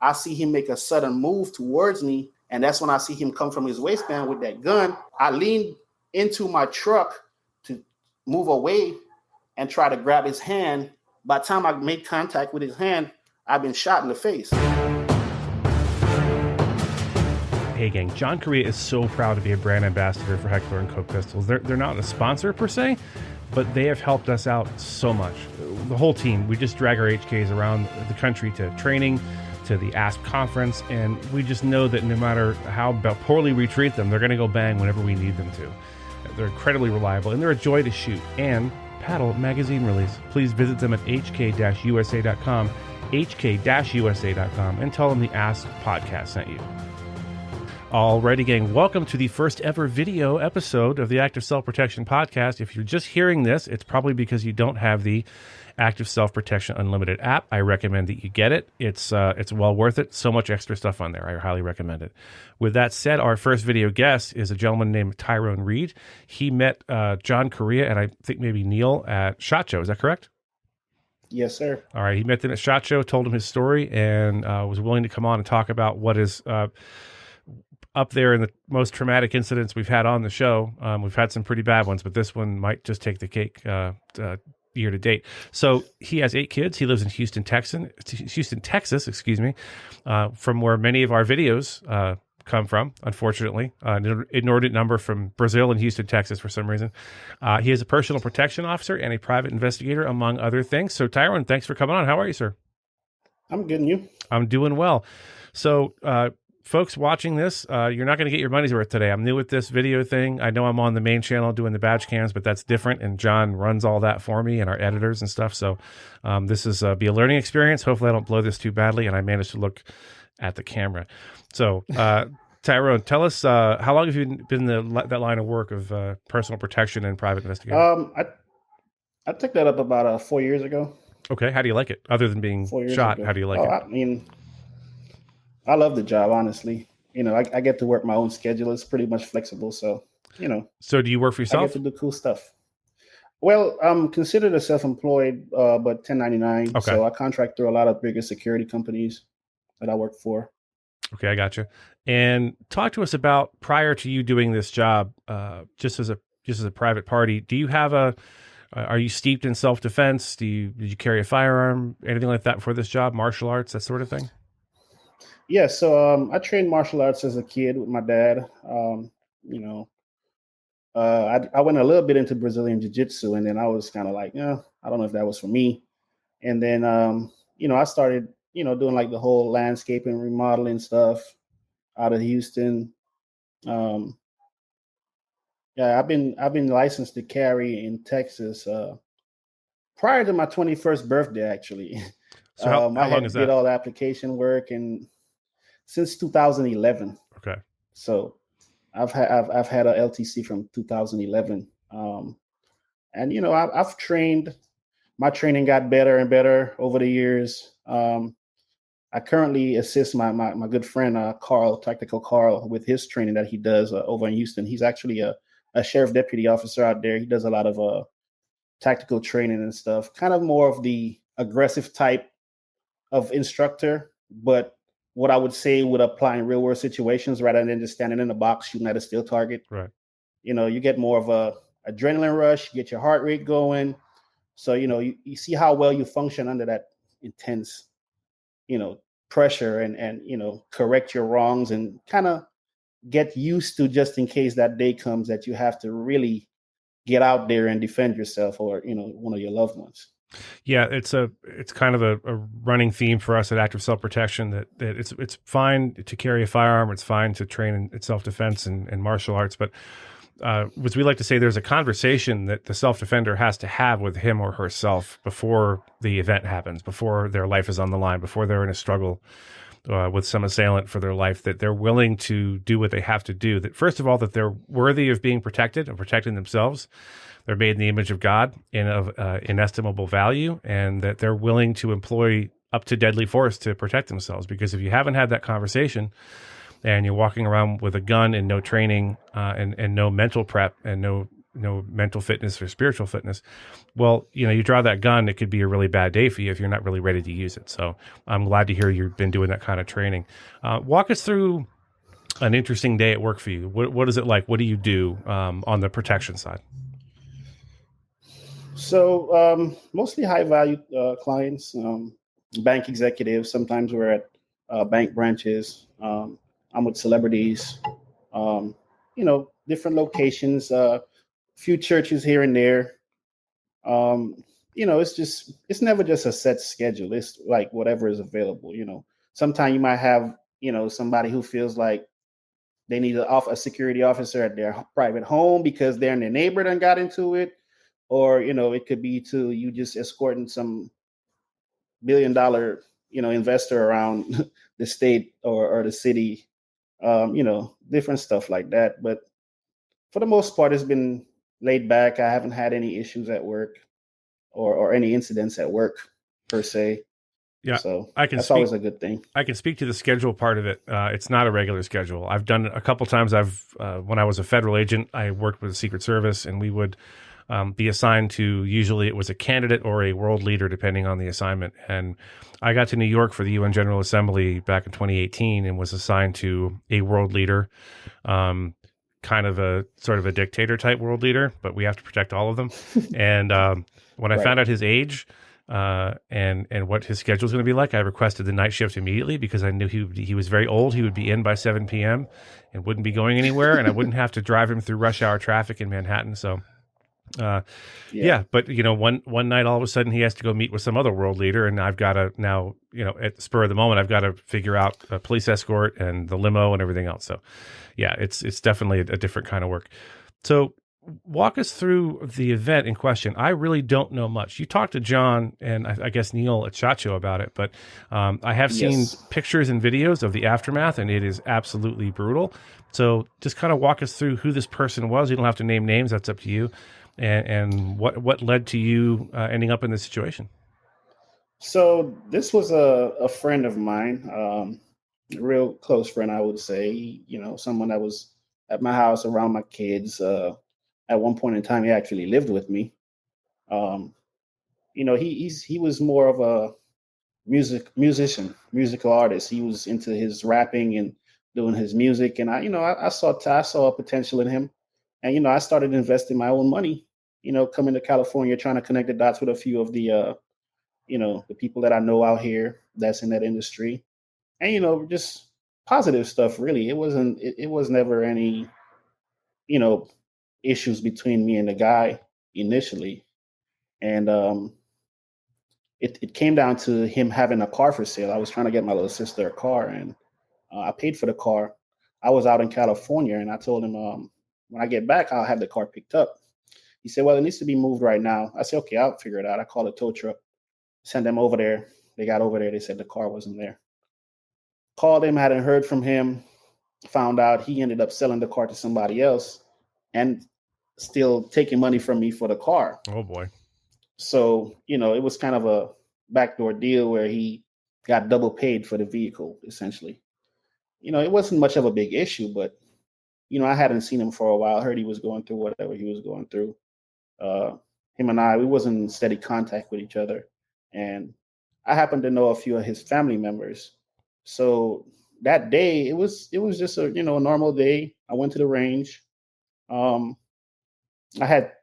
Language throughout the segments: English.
I see him make a sudden move towards me. And that's when I see him come from his waistband with that gun. I leaned into my truck to move away and try to grab his hand. By the time I made contact with his hand, I've been shot in the face. Hey gang, John Correa is so proud to be a brand ambassador for Heckler and Koch pistols. They're not a sponsor per se, but they have helped us out so much. The whole team, we just drag our HKs around the country to training, to the ASP conference, and we just know that no matter how poorly we treat them, they're going to go bang whenever we need them to. They're incredibly reliable, and they're a joy to shoot and paddle magazine release. Please visit them at hk-usa.com, hk-usa.com, and tell them the ASP podcast sent you. Alrighty, gang, welcome to the first ever video episode of the Active Self-Protection Podcast. If you're just hearing this, it's probably because you don't have the Active Self-Protection Unlimited app. I recommend that you get it. It's well worth it. So much extra stuff on there. I highly recommend it. With that said, our first video guest is a gentleman named Tyron Reid. He met John Correa and I think maybe Neil at SHOT Show. Is that correct? Yes, sir. All right. He met them at SHOT Show, told him his story, and was willing to come on and talk about what is up there in the most traumatic incidents we've had on the show. We've had some pretty bad ones, but this one might just take the cake year to date. So he has 8 kids. He lives in Houston, Texas, from where many of our videos come from, unfortunately. An inordinate number from Brazil and Houston, Texas, for some reason. He is a personal protection officer and a private investigator, among other things. So Tyron, thanks for coming on. How are you, sir? I'm good, and you? I'm doing well. So, folks watching this, you're not going to get your money's worth today. I'm new with this video thing. I know I'm on the main channel doing the badge cams, but that's different. And John runs all that for me and our editors and stuff. So this is be a learning experience. Hopefully I don't blow this too badly and I manage to look at the camera. So Tyron, tell us, how long have you been in that line of work of personal protection and private investigation? I took that up about 4 years ago. Okay. How do you like it? Other than being shot, how do you like it? I mean, I love the job, honestly. You know, I get to work my own schedule. It's pretty much flexible. So, you know. So do you work for yourself? I get to do cool stuff. Well, I'm considered a self-employed, but 1099. Okay. So I contract through a lot of bigger security companies that I work for. Okay, I gotcha. And talk to us about, prior to you doing this job, just as a private party, do you have are you steeped in self-defense? Did you carry a firearm, anything like that for this job, martial arts, that sort of thing? Yeah, so I trained martial arts as a kid with my dad. I went a little bit into Brazilian jiu-jitsu, and then I was kind of like, I don't know if that was for me. And then, I started, doing like the whole landscaping, remodeling stuff out of Houston. I've been licensed to carry in Texas prior to my 21st birthday, actually. So how long is that? I did all the application work and since 2011. Okay. So I've had a LTC from 2011. I've trained. My training got better and better over the years. I currently assist my good friend Carl, Tactical Carl, with his training that he does over in Houston. He's actually a sheriff deputy officer out there. He does a lot of tactical training and stuff. Kind of more of the aggressive type of instructor, but what I would say would apply in real world situations rather than just standing in the box shooting at a steel target. Right. You get more of a adrenaline rush, you get your heart rate going. So, you see how well you function under that intense, pressure and correct your wrongs and kind of get used to, just in case that day comes that you have to really get out there and defend yourself or, one of your loved ones. Yeah, it's kind of a running theme for us at Active Self-Protection that it's fine to carry a firearm, it's fine to train in self-defense and martial arts, but as we like to say, there's a conversation that the self-defender has to have with him or herself before the event happens, before their life is on the line, before they're in a struggle with some assailant for their life, that they're willing to do what they have to do. That first of all, that they're worthy of being protected and protecting themselves. They're made in the image of God and of inestimable value, and that they're willing to employ up to deadly force to protect themselves. Because if you haven't had that conversation and you're walking around with a gun and no training and no mental prep and no mental fitness or spiritual fitness. Well, you draw that gun, it could be a really bad day for you if you're not really ready to use it. So I'm glad to hear you've been doing that kind of training. Walk us through an interesting day at work for you. What is it like? What do you do on the protection side? So mostly high value clients, bank executives. Sometimes we're at bank branches. I'm with celebrities, um, different locations, few churches here and there. Um, it's never just a set schedule. It's like whatever is available. Sometimes you might have, somebody who feels like they need a security officer at their private home because their neighbor done got into it, or it could be to you just escorting some $1 billion investor around the state or the city, different stuff like that. But for the most part, it's been laid back. I haven't had any issues at work or any incidents at work per se. Yeah, so that's always a good thing. I can speak to the schedule part of it. It's not a regular schedule. I've done it a couple times. When I was a federal agent, I worked with the Secret Service, and we would be assigned to, usually it was a candidate or a world leader, depending on the assignment. And I got to New York for the UN General Assembly back in 2018 and was assigned to a world leader, kind of a sort of a dictator type world leader, but we have to protect all of them. And when I found out his age, and what his schedule was going to be like, I requested the night shift immediately because I knew he was very old. He would be in by 7 p.m. and wouldn't be going anywhere, and I wouldn't have to drive him through rush hour traffic in Manhattan. So, but one night all of a sudden he has to go meet with some other world leader, and I've got to now, at the spur of the moment, I've got to figure out a police escort and the limo and everything else. So, yeah, it's definitely a different kind of work. So, walk us through the event in question. I really don't know much. You talked to John and I guess Neil at Chacho about it, but I have seen pictures and videos of the aftermath, and it is absolutely brutal. So just kind of walk us through who this person was. You don't have to name names. That's up to you. And what led to you ending up in this situation? So this was a friend of mine, a real close friend, I would say, someone that was at my house around my kids. At one point in time, he actually lived with me. He was more of a musical artist. He was into his rapping and doing his music, and I saw a potential in him, and I started investing my own money. Coming to California, trying to connect the dots with a few of the the people that I know out here that's in that industry, and just positive stuff. Really, it was never any issues between me and the guy initially. And it came down to him having a car for sale. I was trying to get my little sister a car, and I paid for the car. I was out in California, and I told him when I get back, I'll have the car picked up. He said, well, it needs to be moved right now. I said, okay, I'll figure it out. I called a tow truck, sent them over there. They got over there. They said the car wasn't there. Called him, hadn't heard from him. Found out he ended up selling the car to somebody else and still taking money from me for the car. Oh boy. So, it was kind of a backdoor deal where he got double paid for the vehicle, essentially. It wasn't much of a big issue, but, I hadn't seen him for a while. Heard he was going through whatever he was going through. Him and we wasn't in steady contact with each other. And I happened to know a few of his family members. So that day, it was just a normal day. I went to the range. I had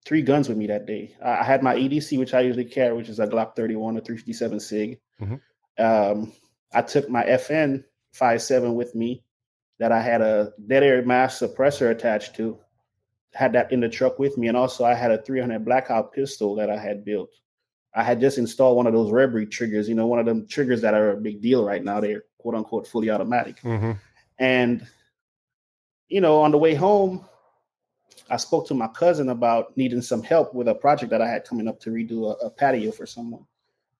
3 guns with me that day. I had my EDC, which I usually carry, which is a Glock 31 or 357 SIG. Mm-hmm. I took my FN 5.7 with me that I had a dead air mass suppressor attached to. Had that in the truck with me, and also I had a 300 Blackout pistol that I had built. I had just installed one of those Rebry triggers, one of them triggers that are a big deal right now. They're quote unquote fully automatic. Mm-hmm. And, on the way home, I spoke to my cousin about needing some help with a project that I had coming up to redo a patio for someone.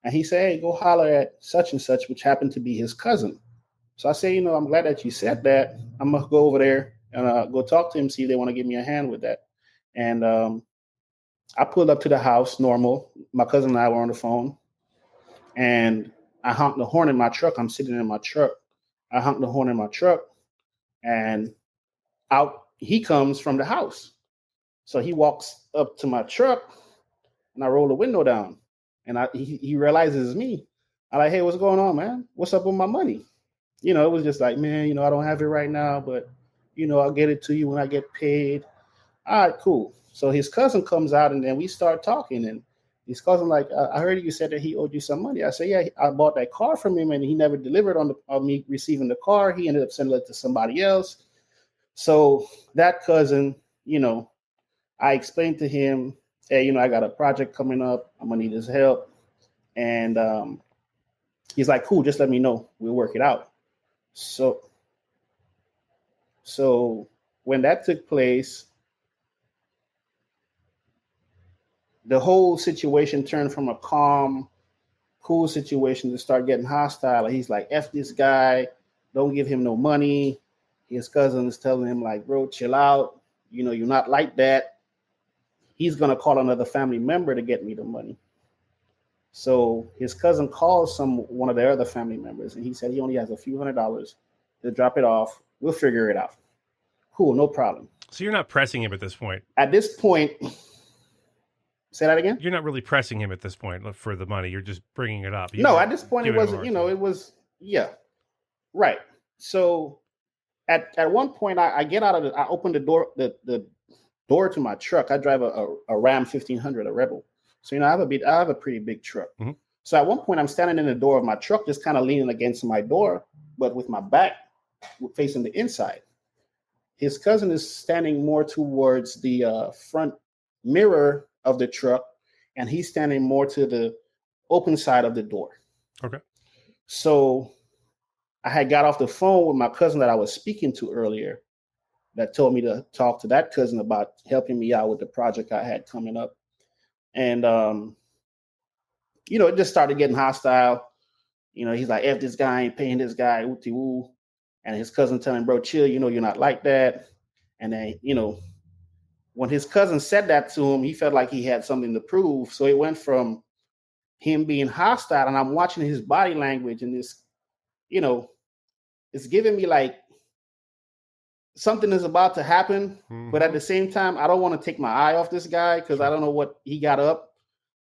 And he said, hey, go holler at such and such, which happened to be his cousin. So I say, I'm glad that you said that. I'm going to go over there and go talk to him, see if they want to give me a hand with that. And I pulled up to the house, normal. My cousin and I were on the phone. And I honked the horn in my truck. I'm sitting in my truck. I honked the horn in my truck. And out he comes from the house. So he walks up to my truck, and I roll the window down, and he realizes it's me. I'm like, hey, what's going on, man? What's up with my money? It was just like, man, I don't have it right now, but I'll get it to you when I get paid. All right, cool. So his cousin comes out, and then we start talking, and his cousin like, I heard you said that he owed you some money. I said, yeah, I bought that car from him, and he never delivered on me receiving the car. He ended up sending it to somebody else. So that cousin, I explained to him, hey, I got a project coming up. I'm gonna need his help, and he's like, cool, just let me know. We'll work it out. So when that took place, the whole situation turned from a calm, cool situation to start getting hostile. He's like, F this guy, don't give him no money. His cousin is telling him like, bro, chill out. You're not like that. He's going to call another family member to get me the money. So his cousin calls one of their other family members, and he said he only has a few $100s to drop it off. We'll figure it out. Cool, no problem. So you're not pressing him at this point? At this point, say that again? You're not really pressing him at this point for the money. You're just bringing it up. No, at this point, it wasn't, it was, yeah, right. So at one point, I get out of I open the door to my truck. I drive a Ram 1500, a Rebel. So, I have a pretty big truck. Mm-hmm. So at one point I'm standing in the door of my truck, just kind of leaning against my door, but with my back facing the inside. His cousin is standing more towards the front mirror of the truck, and he's standing more to the open side of the door. Okay. So I had got off the phone with my cousin that I was speaking to earlier, that told me to talk to that cousin about helping me out with the project I had coming up. And, it just started getting hostile. He's like, F this guy, ain't paying this guy, ooty woo. And his cousin telling him, bro, chill, you're not like that. And then, when his cousin said that to him, he felt like he had something to prove. So it went from him being hostile, and I'm watching his body language, and this, it's giving me like something is about to happen. Mm-hmm. But at the same time, I don't want to take my eye off this guy because I don't know what he got up.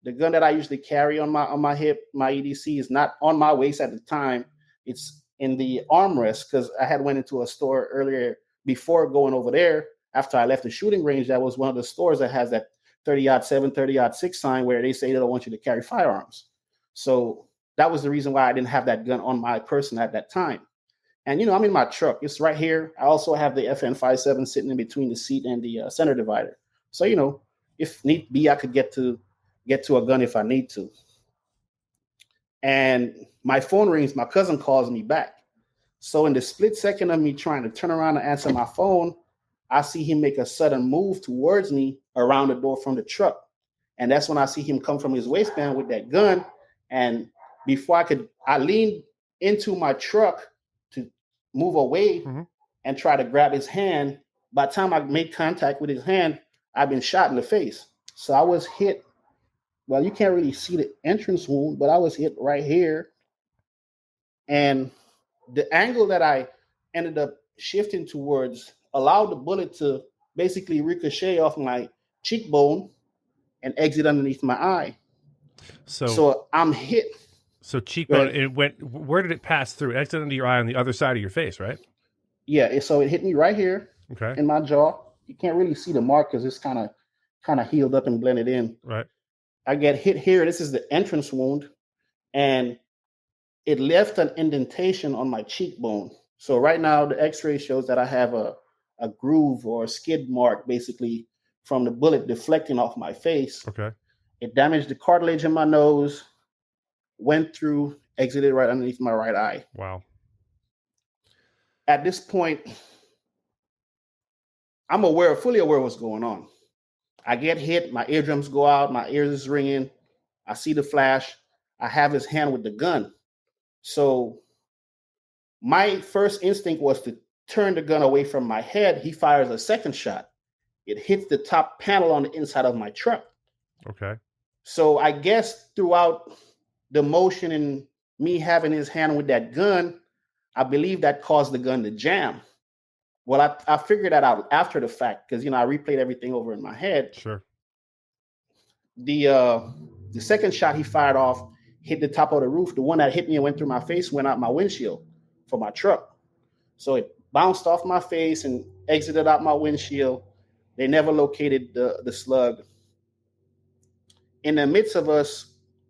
The gun that I usually carry on my hip, my EDC, is not on my waist at the time. It's in the armrest because I had went into a store earlier before going over there. After I left the shooting range, that was one of the stores that has that 30-07, 30-6 sign where they say they don't want you to carry firearms. So that was the reason why I didn't have that gun on my person at that time. And, I'm in my truck. It's right here. I also have the FN57 sitting in between the seat and the center divider. So, if need be, I could get to a gun if I need to. And my phone rings. My cousin calls me back. So in the split second of me trying to turn around and answer my phone, I see him make a sudden move towards me around the door from the truck. And that's when I see him come from his waistband with that gun. And before I leaned into my truck to move away and try to grab his hand. By the time I made contact with his hand, I've been shot in the face. So I was hit. Well, you can't really see the entrance wound, but I was hit right here. And the angle that I ended up shifting towards allowed the bullet to basically ricochet off my cheekbone and exit underneath my eye. So I'm hit. So cheekbone, it went. Where did it pass through? Exit under your eye on the other side of your face, right? Yeah. So it hit me right here, in my jaw. You can't really see the mark because it's kind of healed up and blended in. Right. I get hit here. This is the entrance wound, and it left an indentation on my cheekbone. So right now, the X-ray shows that I have a groove or a skid mark, basically from the bullet deflecting off my face. Okay. It damaged the cartilage in my nose, went through, exited right underneath my right eye. Wow. At this point, I'm fully aware of what's going on. I get hit, my eardrums go out, my ears is ringing. I see the flash. I have his hand with the gun. So my first instinct was to turn the gun away from my head. He fires a second shot. It hits the top panel on the inside of my truck. Okay. So I guess throughout the motion and me having his hand with that gun, I believe that caused the gun to jam. Well, I figured that out after the fact because, I replayed everything over in my head. Sure. The second shot he fired off hit the top of the roof. The one that hit me and went through my face went out my windshield for my truck. So it bounced off my face and exited out my windshield. They never located the slug. In the midst of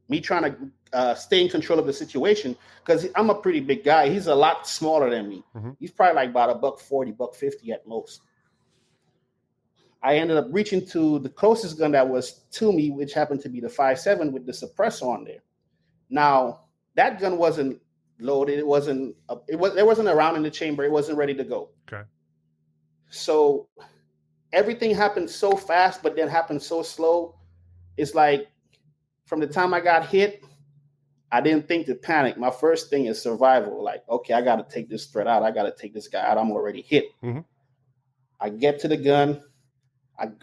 me trying to stay in control of the situation, because I'm a pretty big guy. He's a lot smaller than me. Mm-hmm. He's probably like about $140, $150 at most. I ended up reaching to the closest gun that was to me, which happened to be the 5.7 with the suppressor on there. Now, that gun wasn't loaded. There wasn't a round in the chamber. It wasn't ready to go. Okay. So everything happened so fast, but then happened so slow. It's like from the time I got hit, I didn't think to panic. My first thing is survival. Like, okay, I got to take this threat out. I got to take this guy out. I'm already hit. Mm-hmm. I get to the gun.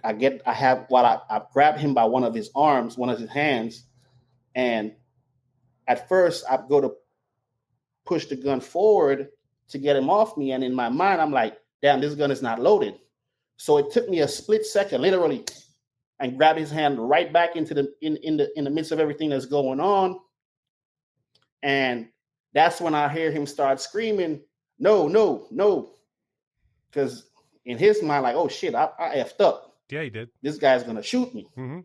I grab him by one of his arms, one of his hands. And at first I go to push the gun forward to get him off me. And in my mind, I'm like, damn, this gun is not loaded. So it took me a split second, literally, and grab his hand right back into in the midst of everything that's going on. And that's when I hear him start screaming, no, no, no. Because in his mind, like, oh shit, I effed up. Yeah, he did. This guy's going to shoot me. Mm-hmm.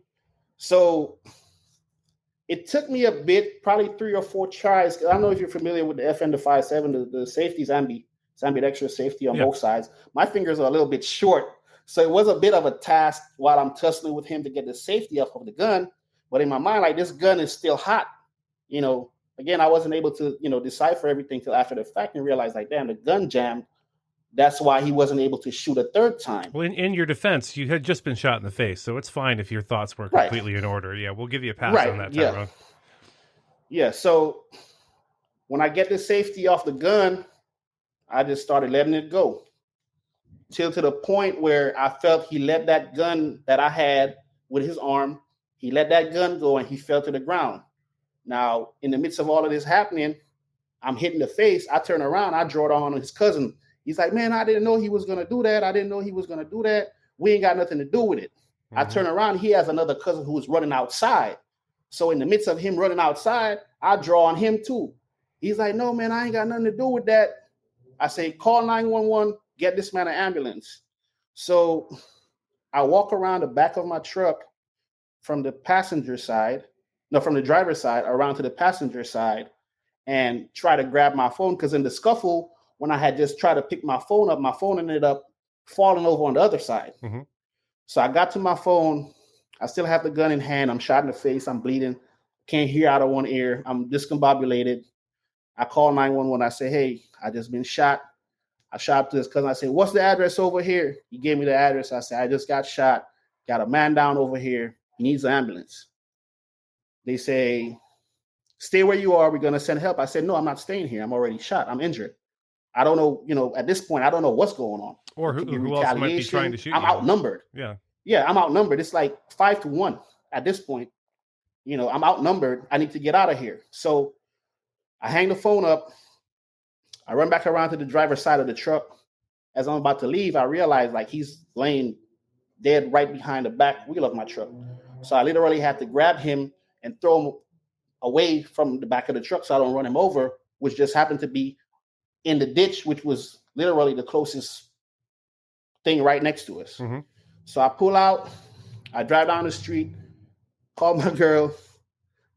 So it took me a bit, probably 3 or 4 tries. I don't know if you're familiar with the FN, the 5.7, the safety's ambidextrous safety on both sides. My fingers are a little bit short. So it was a bit of a task while I'm tussling with him to get the safety off of the gun. But in my mind, like, this gun is still hot. Again, I wasn't able to, decipher everything till after the fact and realize, like, damn, the gun jammed. That's why he wasn't able to shoot a third time. Well, in your defense, you had just been shot in the face, so it's fine if your thoughts were completely in order. Yeah, we'll give you a pass on that, Tyron. Yeah, so when I get the safety off the gun, I just started letting it go. Till to the point where I felt he let that gun that I had with his arm, he let that gun go and he fell to the ground. Now, in the midst of all of this happening, I'm hitting the face. I turn around, I draw it on his cousin. He's like, man, I didn't know he was going to do that. I didn't know he was going to do that. We ain't got nothing to do with it. Mm-hmm. I turn around. He has another cousin who was running outside. So in the midst of him running outside, I draw on him too. He's like, no, man, I ain't got nothing to do with that. I say, call 911, get this man an ambulance. So I walk around the back of my truck from the driver's side around to the passenger side and try to grab my phone. Because in the scuffle, when I had just tried to pick my phone up, my phone ended up falling over on the other side. Mm-hmm. So I got to my phone. I still have the gun in hand. I'm shot in the face. I'm bleeding. Can't hear out of one ear. I'm discombobulated. I call 911. I say, hey, I just been shot. I shot to this cousin. I say, what's the address over here? He gave me the address. I said, I just got shot. Got a man down over here. He needs an ambulance. They say, stay where you are. We're going to send help. I said, no, I'm not staying here. I'm already shot. I'm injured. I don't know, at this point, I don't know what's going on. Or who else might be trying to shoot you. I'm outnumbered. Yeah, I'm outnumbered. It's like 5-1 at this point. I'm outnumbered. I need to get out of here. So I hang the phone up. I run back around to the driver's side of the truck. As I'm about to leave, I realize, like, he's laying dead right behind the back wheel of my truck. So I literally had to grab him and throw him away from the back of the truck so I don't run him over, which just happened to be in the ditch, which was literally the closest thing right next to us. Mm-hmm. So I pull out, I drive down the street, call my girl,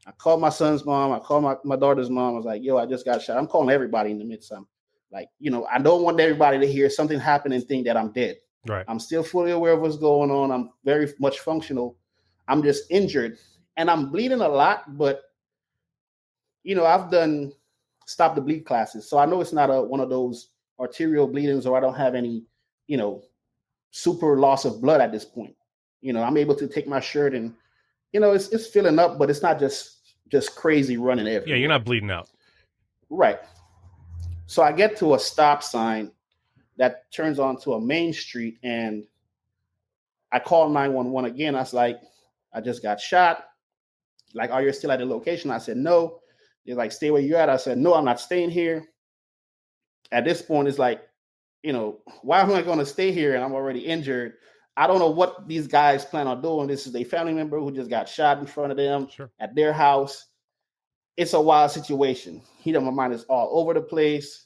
I call my son's mom, I call my daughter's mom. I was like, yo, I just got shot. I'm calling everybody in the midst. I'm like, I don't want everybody to hear something happen and think that I'm dead. Right. I'm still fully aware of what's going on. I'm very much functional. I'm just injured and I'm bleeding a lot, but I've done stop the bleed classes. So I know it's not one of those arterial bleedings or I don't have any, super loss of blood at this point. I'm able to take my shirt and, it's filling up, but it's not just crazy running everywhere. Yeah, you're not bleeding out. Right. So I get to a stop sign that turns onto a main street and I call 911 again. I was like, I just got shot. Like, are you still at the location? I said, no. They're like, stay where you're at. I said, no, I'm not staying here. At this point, it's like, why am I going to stay here and I'm already injured? I don't know what these guys plan on doing. This is a family member who just got shot in front of them at their house. It's a wild situation. My mind is all over the place.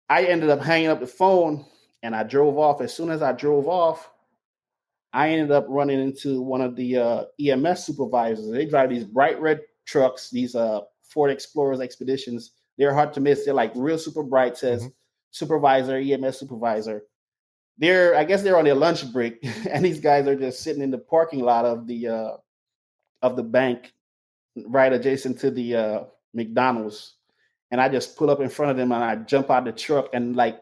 I ended up hanging up the phone and I drove off. As soon as I drove off, I ended up running into one of the EMS supervisors. They drive these bright red trucks, these Ford Explorers Expeditions. They're hard to miss. They're like real super bright, says supervisor, EMS supervisor. I guess they're on their lunch break, and these guys are just sitting in the parking lot of the bank right adjacent to the McDonald's. And I just pull up in front of them and I jump out the truck, and like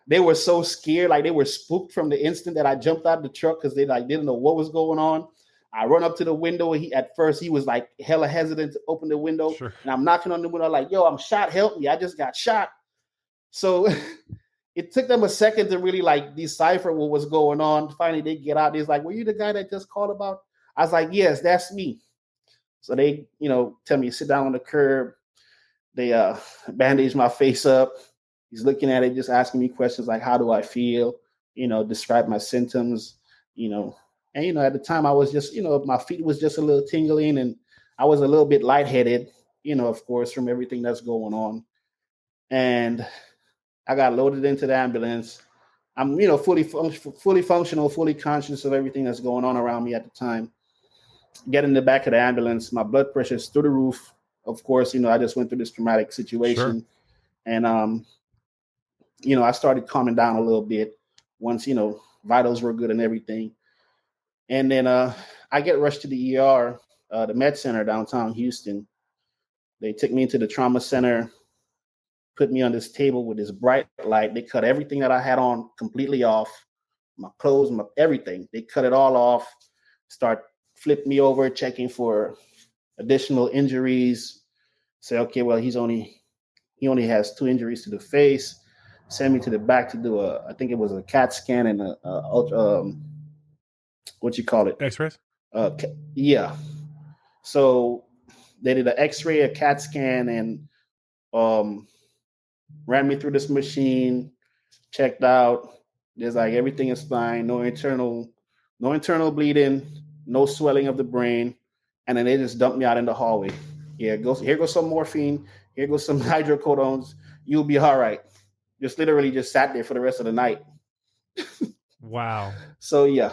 they were so scared, like they were spooked from the instant that I jumped out the truck because they like didn't know what was going on. I run up to the window. At first he was like hella hesitant to open the window. Sure. And I'm knocking on the window like, yo, I'm shot. Help me. I just got shot. So it took them a second to really like decipher what was going on. Finally, they get out. They're like, were you the guy that just called about? I was like, yes, that's me. So they, tell me to sit down on the curb. They bandage my face up. He's looking at it, just asking me questions like, how do I feel? Describe my symptoms, And, at the time I was just, my feet was just a little tingling and I was a little bit lightheaded, of course, from everything that's going on. And I got loaded into the ambulance. I'm, fully functional, fully conscious of everything that's going on around me at the time. Get in the back of the ambulance. My blood pressure is through the roof. Of course, I just went through this traumatic situation. Sure. And, I started calming down a little bit once, vitals were good and everything. And then I get rushed to the ER, the med center downtown Houston. They took me into the trauma center, put me on this table with this bright light. They cut everything that I had on completely off, my clothes, everything. They cut it all off, flip me over, checking for additional injuries. Say, okay, well, he only has 2 injuries to the face. Send me to the back to do I think it was a CAT scan and what you call it? X-rays? Yeah. So they did an X-ray, a CAT scan, and ran me through this machine, checked out. There's like everything is fine, no internal bleeding, no swelling of the brain, and then they just dumped me out in the hallway. Here goes some morphine, here goes some hydrocodones. You'll be all right. Just literally just sat there for the rest of the night. Wow. So yeah,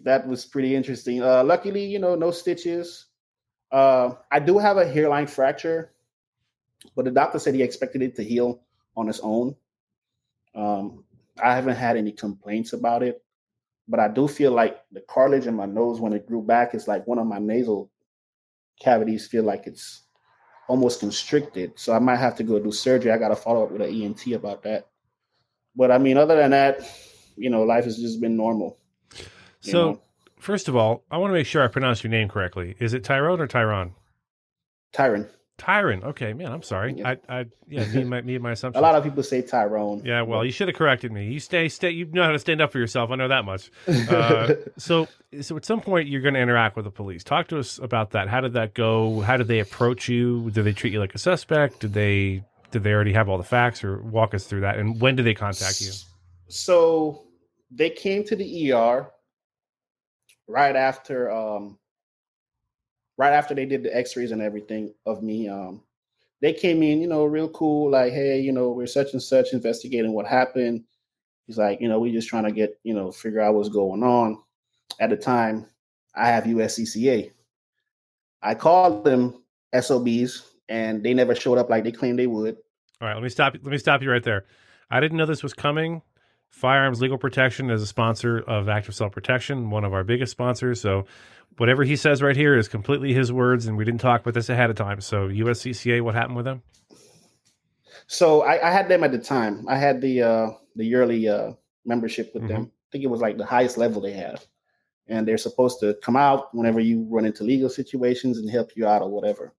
that was pretty interesting. Luckily, no stitches. I do have a hairline fracture, but the doctor said he expected it to heal on its own. I haven't had any complaints about it, but I do feel like the cartilage in my nose when it grew back is like one of my nasal cavities feel like it's almost constricted. So I might have to go do surgery. I got to follow up with an ENT about that. But I mean, other than that, life has just been normal. So first of all, I want to make sure I pronounce your name correctly. Is it Tyrone or Tyron? Tyron. Tyron. Okay, man, I'm sorry. Yeah. Me and my assumption. A lot of people say Tyrone. Yeah, well, you should have corrected me. You stay. You know how to stand up for yourself. I know that much. So at some point you're going to interact with the police. Talk to us about that. How did that go? How did they approach you? Did they treat you like a suspect? Did they already have all the facts, or walk us through that? And when did they contact you? So they came to the ER right after they did the X-rays and everything of me. They came in, real cool, like, hey, we're such and such investigating what happened. He's like, we're just trying to get, figure out what's going on. At the time, I have USCCA. I called them SOBs and they never showed up like they claimed they would. All right, let me stop you right there. I didn't know this was coming. Firearms Legal Protection is a sponsor of Active Self-Protection, one of our biggest sponsors. So whatever he says right here is completely his words, and we didn't talk about this ahead of time. So USCCA, what happened with them? So I had them at the time. I had the yearly membership with them. I think it was like the highest level they have. And they're supposed to come out whenever you run into legal situations and help you out or whatever.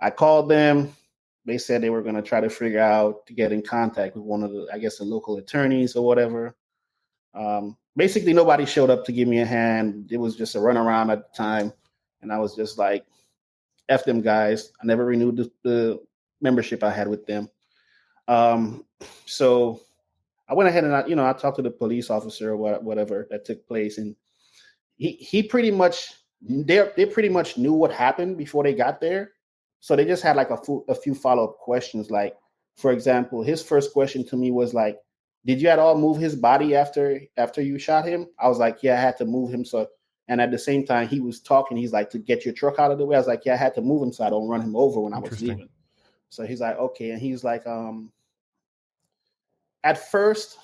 I called them. They said they were going to try to figure out to get in contact with one of the, I guess, the local attorneys or whatever. Basically, nobody showed up to give me a hand. It was just a runaround at the time. And I was just like, F them guys. I never renewed the membership I had with them. Um, so I went ahead and I talked to the police officer or whatever that took place, and he pretty much they pretty much knew what happened before they got there. So they just had like a few follow-up questions. Like, for example, his first question to me was like, did you at all move his body after you shot him? I was like, yeah, I had to move him. So, and at the same time, he was talking. He's like, to get your truck out of the way. I was like, yeah, I had to move him so I don't run him over when I was Interesting. leaving. So he's like, okay. And he's like, at first,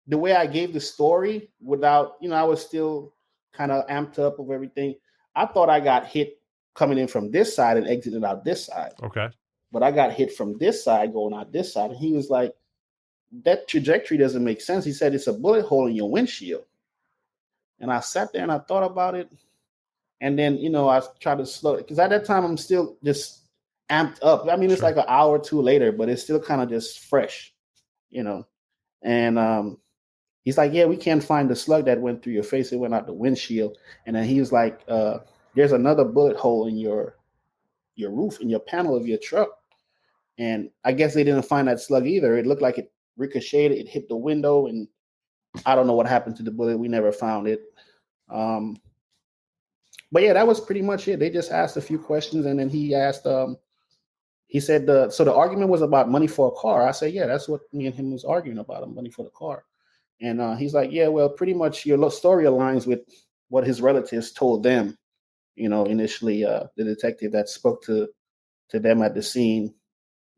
the way I gave the story without, I was still kind of amped up of everything. I thought I got hit coming in from this side and exited out this side. Okay. But I got hit from this side going out this side. And he was like, that trajectory doesn't make sense. He said, it's a bullet hole in your windshield. And I sat there and I thought about it. And then, I tried to slow it because at that time I'm still just amped up. I mean, it's like an hour or two later, but it's still kind of just fresh, And he's like, yeah, we can't find the slug that went through your face. It went out the windshield. And then he was like, there's another bullet hole in your roof, in your panel of your truck. And I guess they didn't find that slug either. It looked like it ricocheted. It hit the window. And I don't know what happened to the bullet. We never found it. But yeah, that was pretty much it. They just asked a few questions. And then he asked, he said, so the argument was about money for a car. I said, yeah, that's what me and him was arguing about, money for the car. And he's like, yeah, well, pretty much your story aligns with what his relatives told them, initially. The detective that spoke to them at the scene,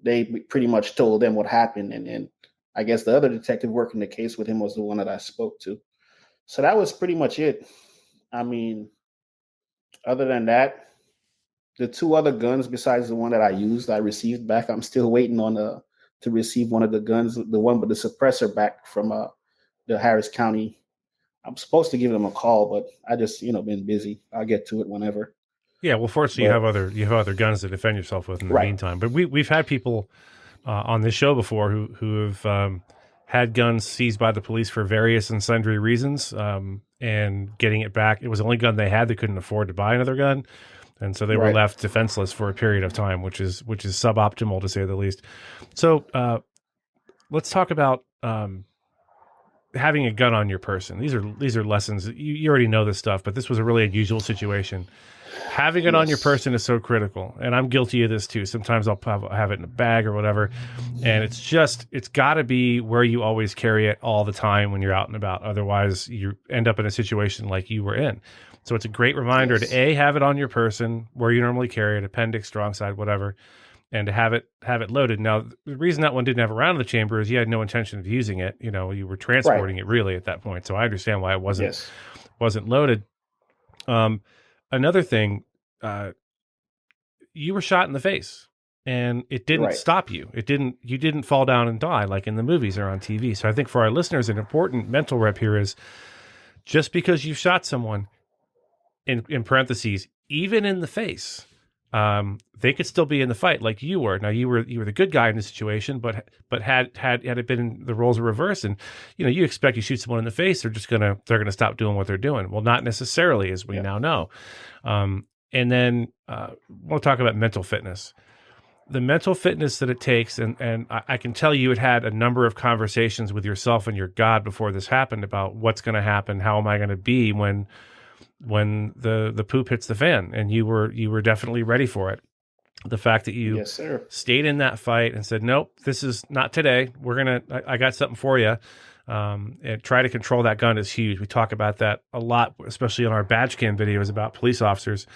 they pretty much told them what happened. And I guess the other detective working the case with him was the one that I spoke to. So that was pretty much it. I mean, other than that, the two other guns besides the one that I used, I received back. I'm still waiting on to receive one of the guns, the one with the suppressor back from the Harris County. I'm supposed to give them a call, but I just, been busy. I'll get to it whenever. Yeah, well, fortunately, you have other guns to defend yourself with in the meantime. But we've had people on this show before who have had guns seized by the police for various and sundry reasons, and getting it back. It was the only gun they had. They couldn't afford to buy another gun, and so they were left defenseless for a period of time, which is suboptimal to say the least. So let's talk about having a gun on your person. These are lessons. You already know this stuff, but this was a really unusual situation. Having it on your person is so critical, and I'm guilty of this too. Sometimes I'll have it in a bag or whatever, and it's got to be where you always carry it all the time when you're out and about. Otherwise, you end up in a situation like you were in. So it's a great reminder to have it on your person where you normally carry it, appendix, strong side, whatever, and to have it loaded. Now, the reason that one didn't have a round in the chamber is you had no intention of using it. You were transporting it really at that point. So I understand why it wasn't loaded. Another thing, you were shot in the face, and it didn't stop you. You didn't fall down and die like in the movies or on TV. So I think for our listeners, an important mental rep here is just because you shot someone, in parentheses, even in the face, they could still be in the fight like you were. Now you were the good guy in the situation, but had it been the roles were reversed, and you expect you shoot someone in the face, they're gonna stop doing what they're doing. Well, not necessarily, as we now know. And then we'll talk about mental fitness. The mental fitness that it takes, and I can tell you had a number of conversations with yourself and your God before this happened about what's going to happen, how am I going to be when the poop hits the fan, and you were definitely ready for it. The fact that you stayed in that fight and said, nope, this is not today. I got something for you. And try to control that gun is huge. We talk about that a lot, especially on our badge cam videos about police officers.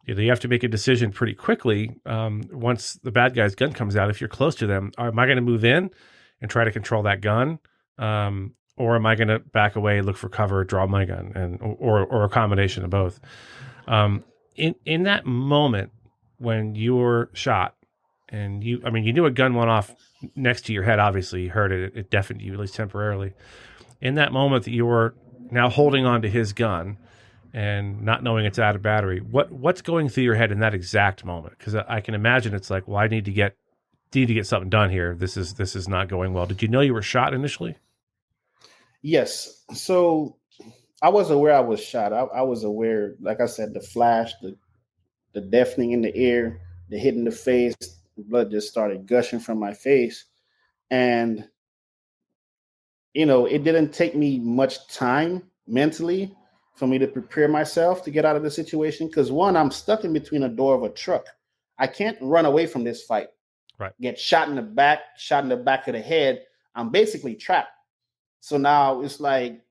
You have to make a decision pretty quickly. Once the bad guy's gun comes out, if you're close to them, am I going to move in and try to control that gun? Or am I going to back away, look for cover, draw my gun, or a combination of both? In that moment when you were shot, and you knew a gun went off next to your head. Obviously, you heard it. It deafened you, at least temporarily. In that moment that you were now holding on to his gun and not knowing it's out of battery, what's going through your head in that exact moment? Because I can imagine it's like, well, I need to get something done here. This is not going well. Did you know you were shot initially? Yes. So I was aware I was shot. I was aware, like I said, the flash, the deafening in the ear, the hit in the face, the blood just started gushing from my face. And, it didn't take me much time mentally for me to prepare myself to get out of the situation. Because one, I'm stuck in between a door of a truck. I can't run away from this fight. Right. Get shot in the back of the head. I'm basically trapped. So now it's like,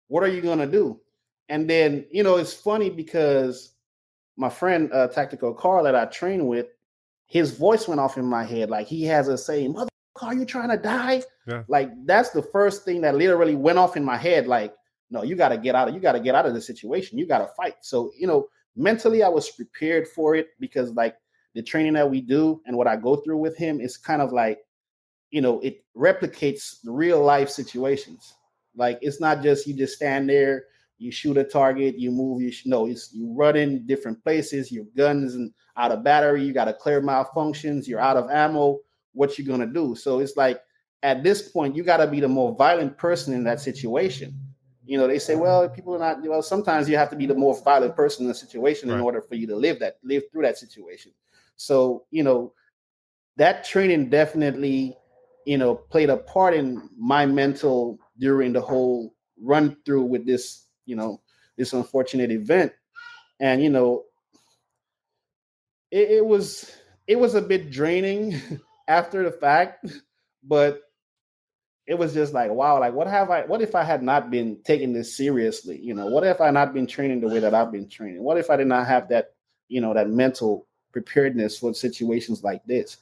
what are you going to do? And then, it's funny because my friend, Tactical Carl, that I train with, his voice went off in my head. Like, he has a saying, "Mother, are you trying to die?" Yeah. Like, that's the first thing that literally went off in my head. Like, no, you got to get out of the situation. You got to fight. So, mentally I was prepared for it because, like, the training that we do and what I go through with him is kind of like, it replicates real life situations. Like, it's not just you just stand there, you shoot a target, you move, you run in different places, your gun's out of battery, you got to clear malfunctions, you're out of ammo. What you gonna do? So it's like, at this point, you got to be the more violent person in that situation. They say, well, people are not. Well, sometimes you have to be the more violent person in the situation in order for you to live through that situation. So that training definitely played a part in my mental during the whole run through with this this unfortunate event. And it was a bit draining after the fact, but it was just like, wow, like, what if I had not been taking this seriously? What if I had not been training the way that I've been training? What if I did not have that that mental preparedness for situations like this?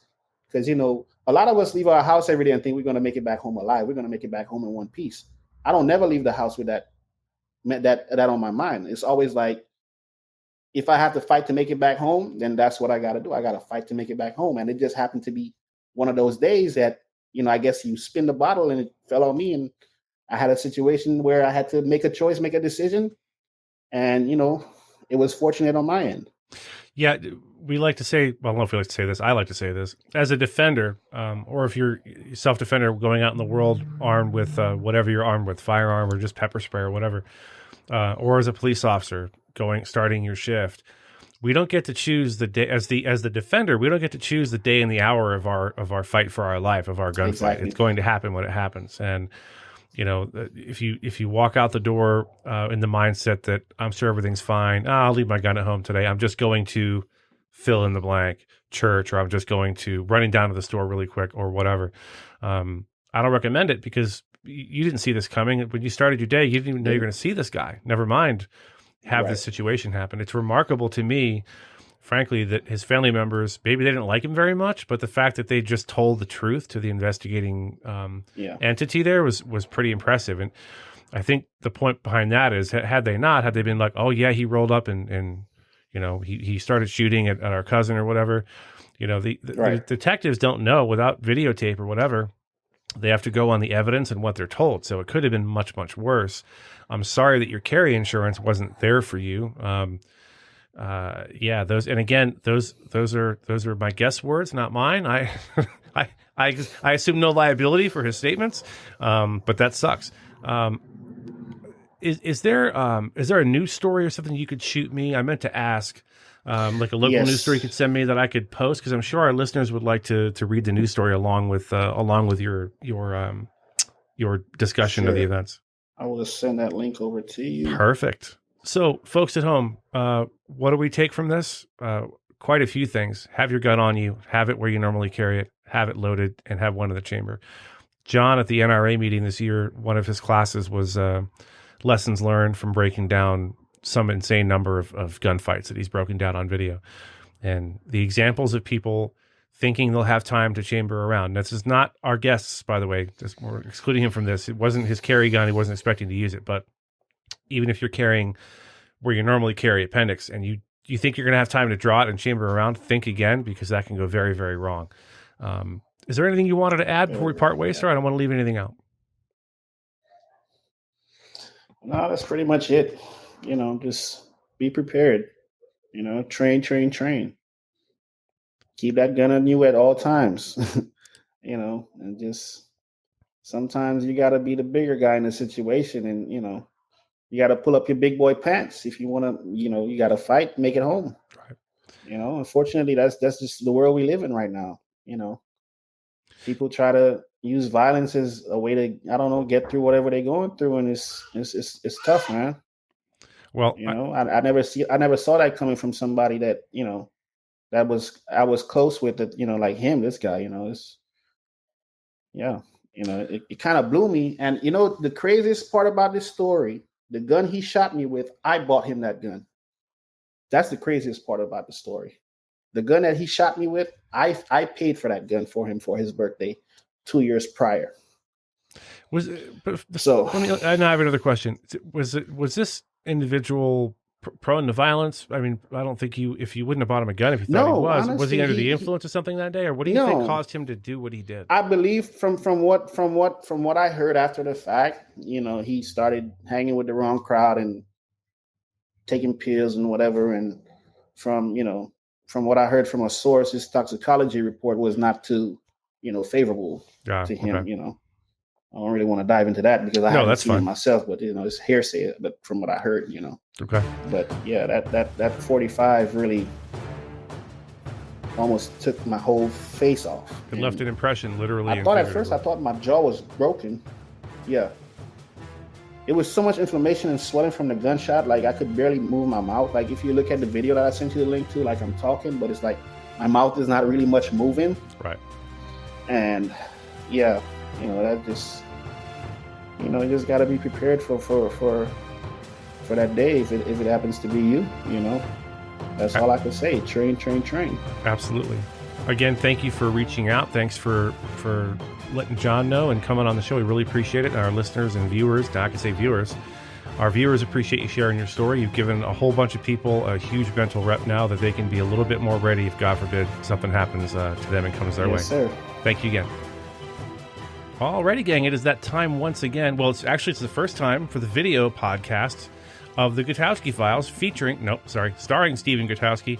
Because a lot of us leave our house every day and think we're going to make it back home alive. We're going to make it back home in one piece. I don't never leave the house with that on my mind. It's always like, if I have to fight to make it back home, then that's what I got to do. I got to fight to make it back home. And it just happened to be one of those days that, I guess you spin the bottle and it fell on me. And I had a situation where I had to make a choice, make a decision. And, it was fortunate on my end. Yeah. We like to say, well, I don't know if we like to say this. I like to say this as a defender, or if you're self-defender going out in the world armed with whatever you're armed with, firearm or just pepper spray or whatever, or as a police officer starting your shift. We don't get to choose the day as the defender. We don't get to choose the day and the hour of our fight for our life, of our gunfight. Exactly. It's going to happen when it happens. And if you walk out the door in the mindset that I'm sure everything's fine, I'll leave my gun at home today. I'm just going to fill in the blank church, or I'm just going to running down to the store really quick, or whatever. I don't recommend it, because you didn't see this coming when you started your day. You didn't even know you're going to see this guy. Never mind have this situation happen. It's remarkable to me, frankly, that his family members, maybe they didn't like him very much, but the fact that they just told the truth to the investigating entity there was pretty impressive. And I think the point behind that is, had they been like, oh yeah, he rolled up and he started shooting at our cousin or whatever, the detectives don't know without videotape or whatever. They have to go on the evidence and what they're told. So it could have been much, much worse. I'm sorry that your carry insurance wasn't there for you. Those are my guess words, not mine. I assume no liability for his statements, but that sucks. Is there a news story or something you could shoot me? I meant to ask, like a local news story you could send me that I could post, because I'm sure our listeners would like to read the news story along with your discussion of the events. I will send that link over to you. Perfect. So, folks at home, what do we take from this? Quite a few things. Have your gun on you. Have it where you normally carry it. Have it loaded, and have one in the chamber. John, at the NRA meeting this year, one of his classes was lessons learned from breaking down some insane number of gunfights that he's broken down on video. And the examples of people thinking they'll have time to chamber around. This is not our guests, by the way. We're excluding him from this. It wasn't his carry gun. He wasn't expecting to use it. But even if you're carrying where you normally carry appendix, and you think you're going to have time to draw it and chamber around, think again, because that can go very, very wrong. Is there anything you wanted to add before we part ways, sir? I don't want to leave anything out. No, that's pretty much it. Just be prepared. Train. Keep that gun on you at all times. And just sometimes you got to be the bigger guy in the situation, and you got to pull up your big boy pants if you want to. You got to fight, make it home. Right. Unfortunately, that's just the world we live in right now. People try to use violence as a way to, I don't know, get through whatever they're going through, and it's tough, man. Well, I never saw that coming from somebody that I was close with, it, like him, this guy, it's yeah, it kind of blew me. And the craziest part about this story, the gun he shot me with, I bought him that gun. That's the craziest part about the story. The gun that he shot me with, I paid for that gun for him for his birthday 2 years prior. So I now have another question. Was this individual prone to violence? I mean, I don't think if you wouldn't have bought him a gun if you thought he was. Honestly, was he under the influence of something that day, or what do you think caused him to do what he did? I believe from what I heard after the fact, he started hanging with the wrong crowd and taking pills and whatever. And from what I heard from a source, his toxicology report was not too, favorable to him. Okay. I don't really want to dive into that because I haven't seen it myself, but it's hearsay. But from what I heard, Okay. But yeah, that 45 really almost took my whole face off. It left an impression, literally. I thought at first my jaw was broken. Yeah. It was so much inflammation and swelling from the gunshot, like I could barely move my mouth. Like if you look at the video that I sent you the link to, like I'm talking, but it's like my mouth is not really much moving. Right. And yeah, that just, you just got to be prepared for that day if it happens to be you. That's all I can say. Train. Absolutely. Again, thank you for reaching out. Thanks for letting John know and coming on the show. We really appreciate it. And our listeners and viewers, now I can say viewers, our viewers appreciate you sharing your story. You've given a whole bunch of people a huge mental rep now that they can be a little bit more ready if, God forbid, something happens to them and comes their way. Yes, sir. Thank you again. Alrighty, gang, it is that time once again. Well, it's the first time for the video podcast of the Gutowski Files starring Stephen Gutowski.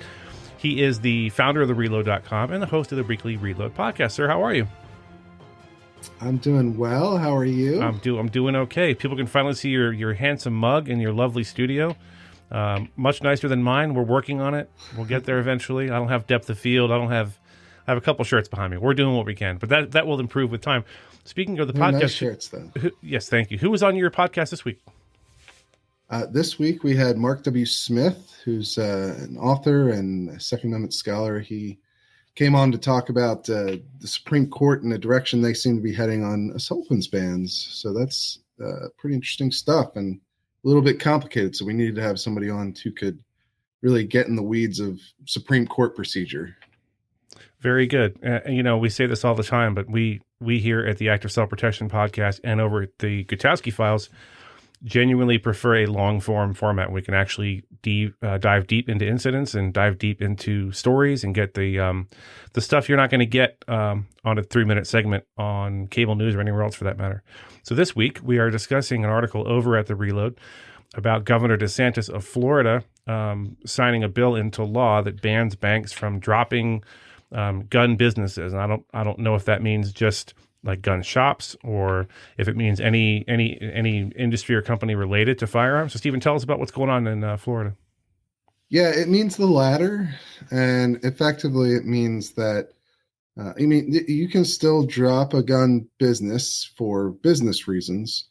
He is the founder of TheReload.com and the host of the weekly Reload podcast. Sir, how are you? I'm doing well. How are you? I'm doing okay. People can finally see your handsome mug in your lovely studio. Much nicer than mine. We're working on it. We'll get there eventually. I don't have depth of field. I have a couple shirts behind me. We're doing what we can, but that will improve with time. Speaking of the podcast, nice shirts though. Yes, thank you. Who was on your podcast this week? This week we had Mark W. Smith, who's an author and a Second Amendment scholar. He came on to talk about the Supreme Court and the direction they seem to be heading on assault weapons bans. So that's pretty interesting stuff and a little bit complicated. So we needed to have somebody on who could really get in the weeds of Supreme Court procedure. Very good. We say this all the time, but we here at the Active Self-Protection podcast and over at the Gutowski Files genuinely prefer a long-form format. We can actually dive deep into incidents and dive deep into stories and get the stuff you're not going to get on a 3-minute segment on cable news or anywhere else for that matter. So this week, we are discussing an article over at The Reload about Governor DeSantis of Florida signing a bill into law that bans banks from dropping gun businesses. And I don't know if that means just like gun shops or if it means any industry or company related to firearms. So Stephen, tell us about what's going on in Florida. Yeah, it means the latter. And effectively it means that you can still drop a gun business for business reasons,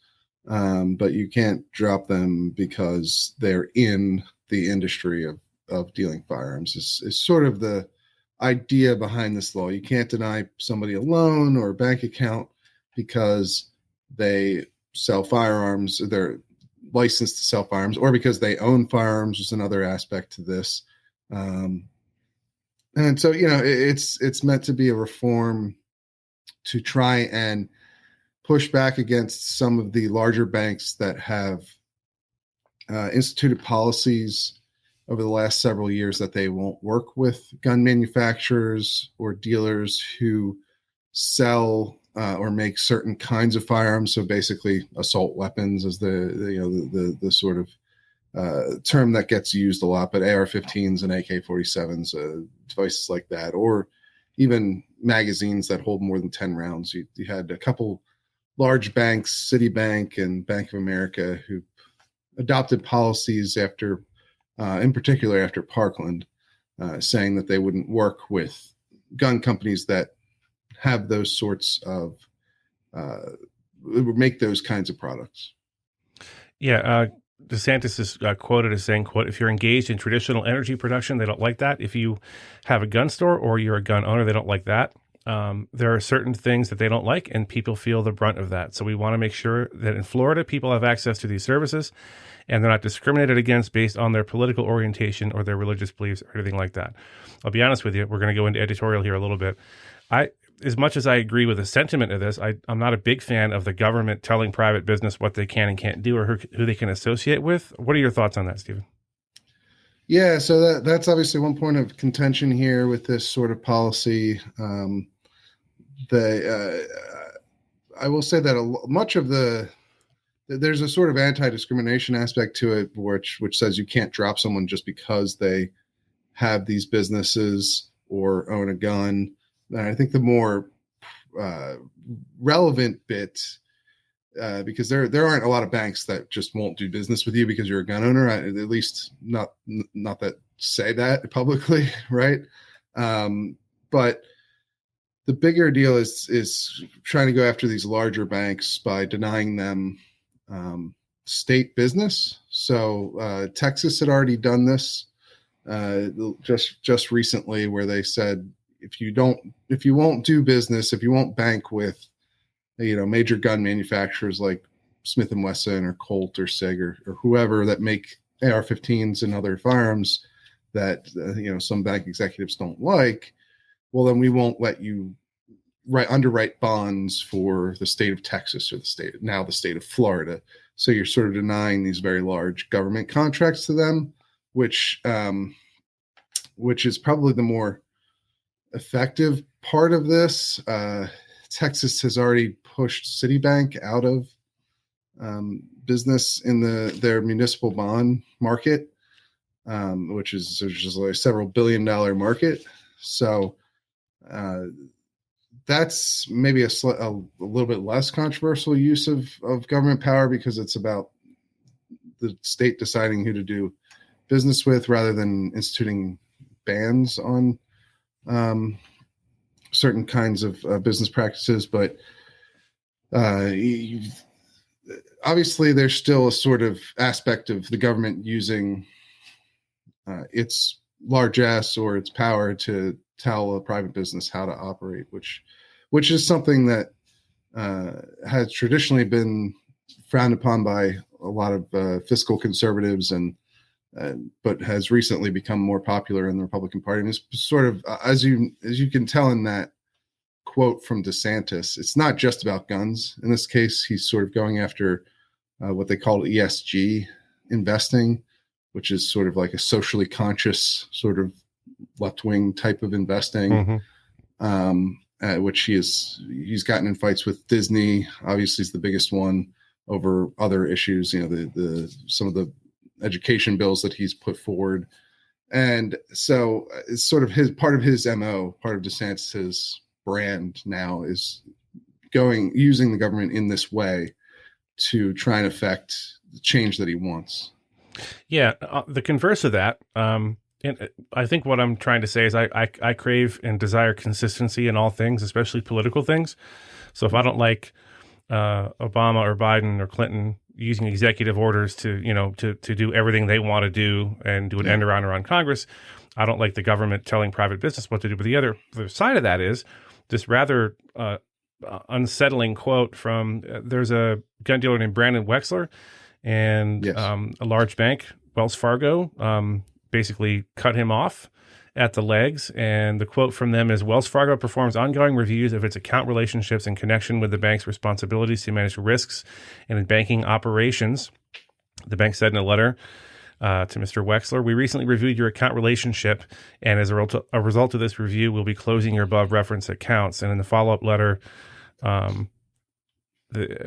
but you can't drop them because they're in the industry of dealing firearms. Is sort of the idea behind this law. You can't deny somebody a loan or a bank account because they sell firearms, they're licensed to sell firearms, or because they own firearms is another aspect to this. And so, it's meant to be a reform to try and push back against some of the larger banks that have instituted policies over the last several years that they won't work with gun manufacturers or dealers who sell or make certain kinds of firearms. So basically assault weapons is the sort of term that gets used a lot, but AR-15s and AK-47s, devices like that, or even magazines that hold more than 10 rounds. You had a couple large banks, Citibank and Bank of America, who adopted policies after in particular after Parkland, saying that they wouldn't work with gun companies that have those sorts of make those kinds of products. Yeah, DeSantis is quoted as saying, quote, if you're engaged in traditional energy production, they don't like that. If you have a gun store or you're a gun owner, they don't like that. There are certain things that they don't like, and people feel the brunt of that. So we want to make sure that in Florida, people have access to these services, and they're not discriminated against based on their political orientation or their religious beliefs or anything like that. I'll be honest with you. We're going to go into editorial here a little bit. As much as I agree with the sentiment of this, I'm not a big fan of the government telling private business what they can and can't do or who they can associate with. What are your thoughts on that, Stephen? Yeah, so that's obviously one point of contention here with this sort of policy. I will say that much of there's a sort of anti-discrimination aspect to it, which says you can't drop someone just because they have these businesses or own a gun. And I think the more relevant bit, because there aren't a lot of banks that just won't do business with you because you're a gun owner, at least not that say that publicly, right? But the bigger deal is trying to go after these larger banks by denying them state business. So Texas had already done this just recently, where they said, if you won't do business, if you won't bank with, major gun manufacturers like Smith & Wesson or Colt or SIG or whoever that make AR-15s and other firearms that, some bank executives don't like, well, then we won't let you underwrite bonds for the state of Texas or the state of Florida. So you're sort of denying these very large government contracts to them, which is probably the more effective part of this. Texas has already pushed Citibank out of business in their municipal bond market, which is like a several billion-dollar market. So that's maybe a little bit less controversial use of government power, because it's about the state deciding who to do business with rather than instituting bans on certain kinds of business practices. But obviously there's still a sort of aspect of the government using its largesse or its power to tell a private business how to operate, which is something that has traditionally been frowned upon by a lot of fiscal conservatives, but has recently become more popular in the Republican Party. And it's sort of, as you can tell in that quote from DeSantis, it's not just about guns. In this case, he's sort of going after what they call ESG investing, which is sort of like a socially conscious sort of left-wing type of investing, which he's gotten in fights with Disney. Obviously, is the biggest one over other issues. Some of the education bills that he's put forward, and so it's sort of part of his MO, part of DeSantis's brand now is using the government in this way to try and affect the change that he wants. Yeah, the converse of that. And I think what I'm trying to say is I crave and desire consistency in all things, especially political things. So if I don't like Obama or Biden or Clinton using executive orders to do everything they want to do and do an end around Congress, I don't like the government telling private business what to do. But the other side of that is this rather unsettling quote from there's a gun dealer named Brandon Wexler and a large bank, Wells Fargo, basically cut him off at the legs. And the quote from them is, Wells Fargo performs ongoing reviews of its account relationships in connection with the bank's responsibilities to manage risks in banking operations. The bank said in a letter to Mr. Wexler, we recently reviewed your account relationship, and as a result of this review, we'll be closing your above referenced accounts. And in the follow-up letter,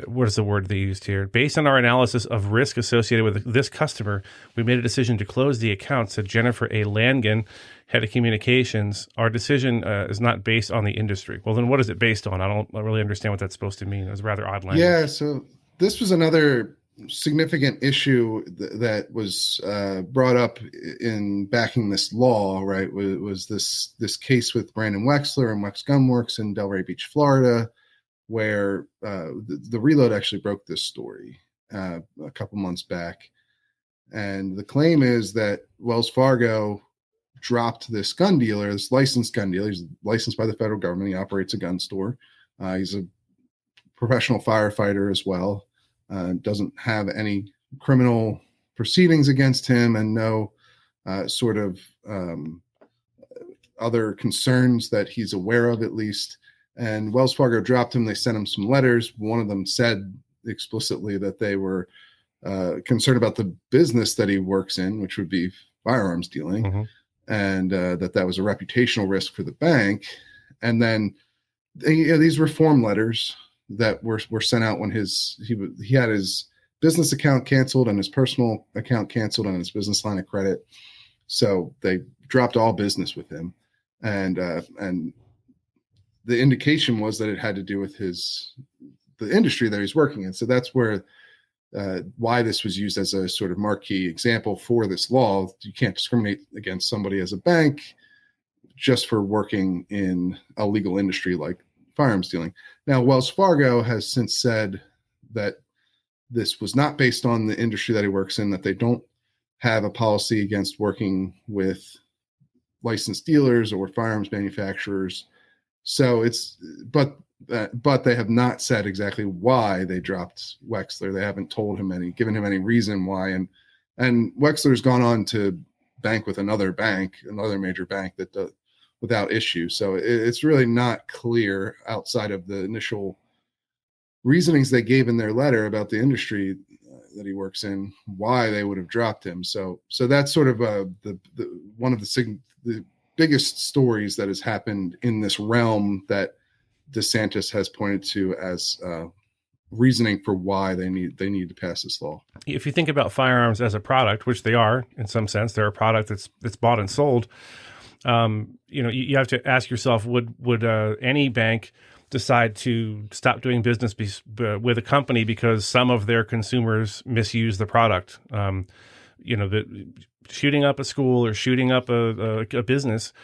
what is the word they used here? Based on our analysis of risk associated with this customer, we made a decision to close the account, said Jennifer A. Langan, head of communications. Our decision is not based on the industry. Well, then what is it based on? I don't really understand what that's supposed to mean. It was rather odd language. Yeah, so this was another significant issue that was brought up in backing this law, right, was this case with Brandon Wexler and Wex Gunworks in Delray Beach, Florida, where the Reload actually broke this story a couple months back. And the claim is that Wells Fargo dropped this gun dealer, this licensed gun dealer. He's licensed by the federal government. He operates a gun store. He's a professional firefighter as well. Doesn't have any criminal proceedings against him and no sort of other concerns that he's aware of, at least. And Wells Fargo dropped him. They sent him some letters. One of them said explicitly that they were concerned about the business that he works in, which would be firearms dealing, mm-hmm. and that was a reputational risk for the bank. And then these reform letters that were sent out when he had his business account canceled and his personal account canceled on his business line of credit. So they dropped all business with him, and the indication was that it had to do with the industry that he's working in. So that's where why this was used as a sort of marquee example for this law. You can't discriminate against somebody as a bank just for working in a legal industry like firearms dealing. Now, Wells Fargo has since said that this was not based on the industry that he works in, that they don't have a policy against working with licensed dealers or firearms manufacturers. So but they have not said exactly why they dropped Wexler. They haven't told him given him any reason why. And Wexler's gone on to bank with another major bank that without issue. So it's really not clear outside of the initial reasonings they gave in their letter about the industry that he works in, why they would have dropped him. So that's sort of the one of the biggest stories that has happened in this realm that DeSantis has pointed to as reasoning for why they need to pass this law. If you think about firearms as a product, which they are in some sense, they're a product that's bought and sold. You have to ask yourself: would any bank decide to stop doing business with a company because some of their consumers misuse the product? Shooting up a school or shooting up a business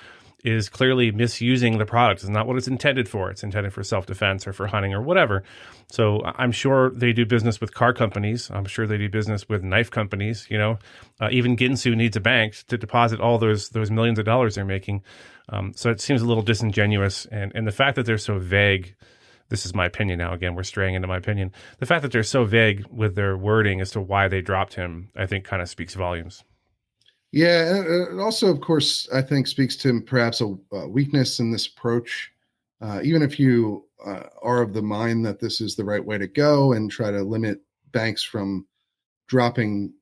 is clearly misusing the product. It's not what it's intended for. It's intended for self-defense or for hunting or whatever. So I'm sure they do business with car companies. I'm sure they do business with knife companies. Even Ginsu needs a bank to deposit all those millions of dollars they're making. So it seems a little disingenuous. And the fact that they're so vague, this is my opinion now. Again, we're straying into my opinion. The fact that they're so vague with their wording as to why they dropped him, I think kind of speaks volumes. Yeah, and it also, of course, I think speaks to perhaps a weakness in this approach. Even if you are of the mind that this is the right way to go and try to limit banks from dropping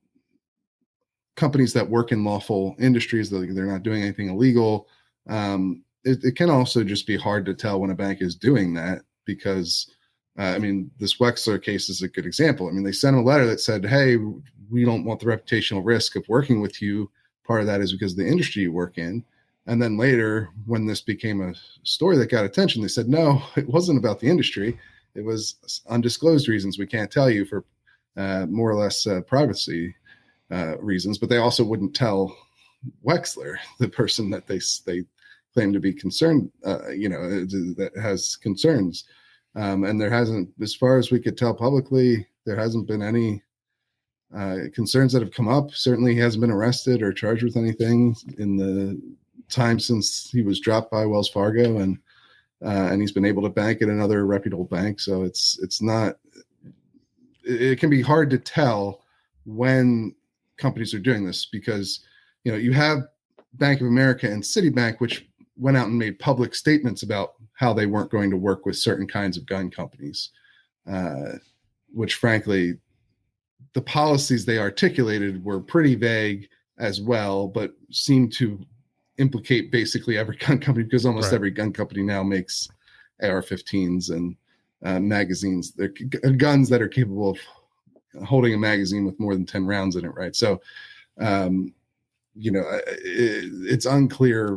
companies that work in lawful industries, that they're not doing anything illegal, it can also just be hard to tell when a bank is doing that because, this Wexler case is a good example. They sent him a letter that said, hey, we don't want the reputational risk of working with you. Part of that is because of the industry you work in. And then later, when this became a story that got attention, they said, no, it wasn't about the industry. It was undisclosed reasons we can't tell you for more or less privacy reasons. But they also wouldn't tell Wexler, the person that they claim to be concerned, that has concerns. And there hasn't, as far as we could tell publicly, there hasn't been any concerns that have come up. Certainly he hasn't been arrested or charged with anything in the time since he was dropped by Wells Fargo, and he's been able to bank at another reputable bank. So it's not, it can be hard to tell when companies are doing this because, you have Bank of America and Citibank, which went out and made public statements about how they weren't going to work with certain kinds of gun companies, which frankly, the policies they articulated were pretty vague as well, but seemed to implicate basically every gun company because almost every gun company now makes AR-15s and magazines. They're guns that are capable of holding a magazine with more than 10 rounds in it, right? So, it's unclear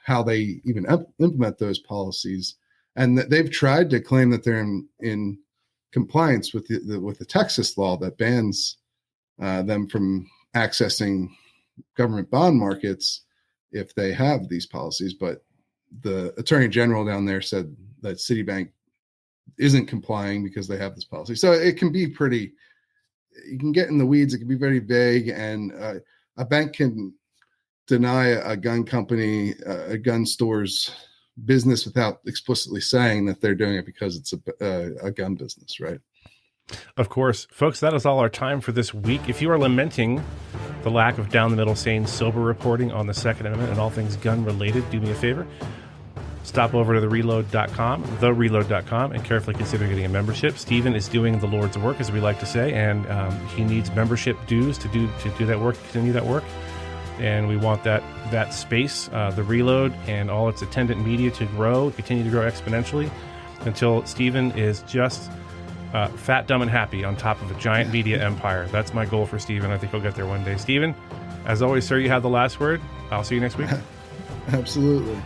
how they even implement those policies. And they've tried to claim that they're in compliance with the Texas law that bans them from accessing government bond markets if they have these policies. But the attorney general down there said that Citibank isn't complying because they have this policy. So it can be pretty, you can get in the weeds. It can be very vague, and a bank can deny a gun company, a gun store's business without explicitly saying that they're doing it because it's a gun business, right? Of course. Folks, that is all our time for this week. If you are lamenting the lack of down-the-middle, sane, sober reporting on the Second Amendment and all things gun-related, do me a favor. Stop over to thereload.com, and carefully consider getting a membership. Stephen is doing the Lord's work, as we like to say, and he needs membership dues to do that work, continue that work. And we want that space, the Reload, and all its attendant media to continue to grow exponentially until Stephen is just fat, dumb, and happy on top of a giant media empire. That's my goal for Stephen. I think he'll get there one day. Stephen, as always, sir, you have the last word. I'll see you next week. Absolutely.